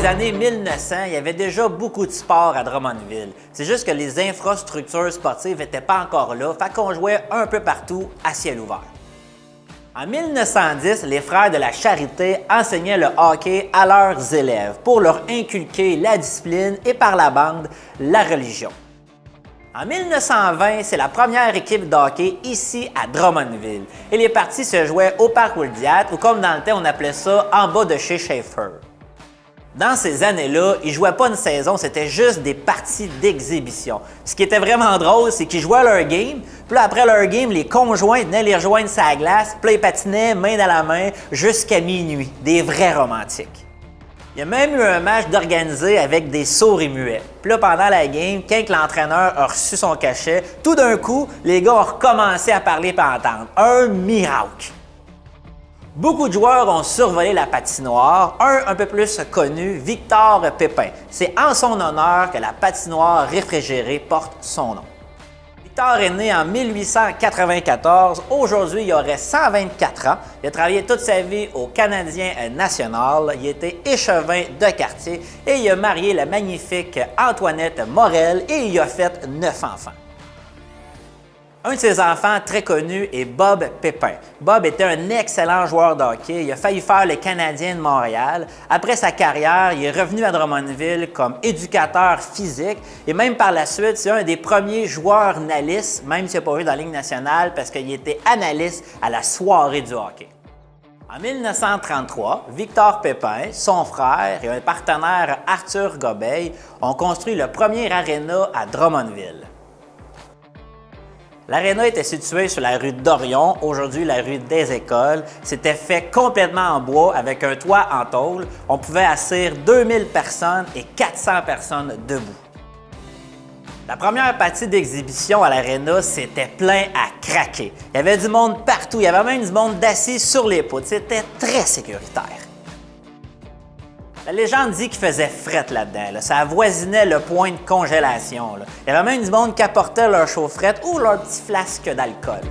années 1900, il y avait déjà beaucoup de sport à Drummondville. C'est juste que les infrastructures sportives n'étaient pas encore là, fait qu'on jouait un peu partout à ciel ouvert. En 1910, les frères de la Charité enseignaient le hockey à leurs élèves pour leur inculquer la discipline et par la bande, la religion. En 1920, c'est la première équipe de hockey ici à Drummondville et les parties se jouaient au Parc Wildiat ou comme dans le temps on appelait ça en bas de chez Schaefer. Dans ces années-là, ils ne jouaient pas une saison, c'était juste des parties d'exhibition. Ce qui était vraiment drôle, c'est qu'ils jouaient leur game, puis là, après leur game, les conjoints venaient les rejoindre sur la glace, puis là, ils patinaient main dans la main jusqu'à minuit. Des vrais romantiques. Il y a même eu un match d'organiser avec des sourds et muets. Puis là, pendant la game, quand l'entraîneur a reçu son cachet, tout d'un coup, les gars ont recommencé à parler et à entendre. Un miracle! Beaucoup de joueurs ont survolé la patinoire, un peu plus connu, Victor Pépin. C'est en son honneur que la patinoire réfrigérée porte son nom. Victor est né en 1894. Aujourd'hui, il aurait 124 ans. Il a travaillé toute sa vie au Canadien national. Il était échevin de quartier et il a marié la magnifique Antoinette Morel et il a fait 9 enfants. Un de ses enfants très connu est Bob Pépin. Bob était un excellent joueur de hockey. Il a failli faire le Canadien de Montréal. Après sa carrière, il est revenu à Drummondville comme éducateur physique et même par la suite, c'est un des premiers joueurs analystes, même s'il n'a pas joué dans la Ligue nationale, parce qu'il était analyste à la soirée du hockey. En 1933, Victor Pépin, son frère et un partenaire Arthur Gobeil ont construit le premier aréna à Drummondville. L'aréna était située sur la rue d'Orion, aujourd'hui la rue des Écoles. C'était fait complètement en bois avec un toit en tôle. On pouvait asseoir 2000 personnes et 400 personnes debout. La première partie d'exhibition à l'aréna, c'était plein à craquer. Il y avait du monde partout, il y avait même du monde d'assis sur les poutres. C'était très sécuritaire. La légende dit qu'il faisait fret là-dedans. Ça avoisinait le point de congélation. Il y avait même du monde qui apportait leur chaufferette ou leur petit flasque d'alcool.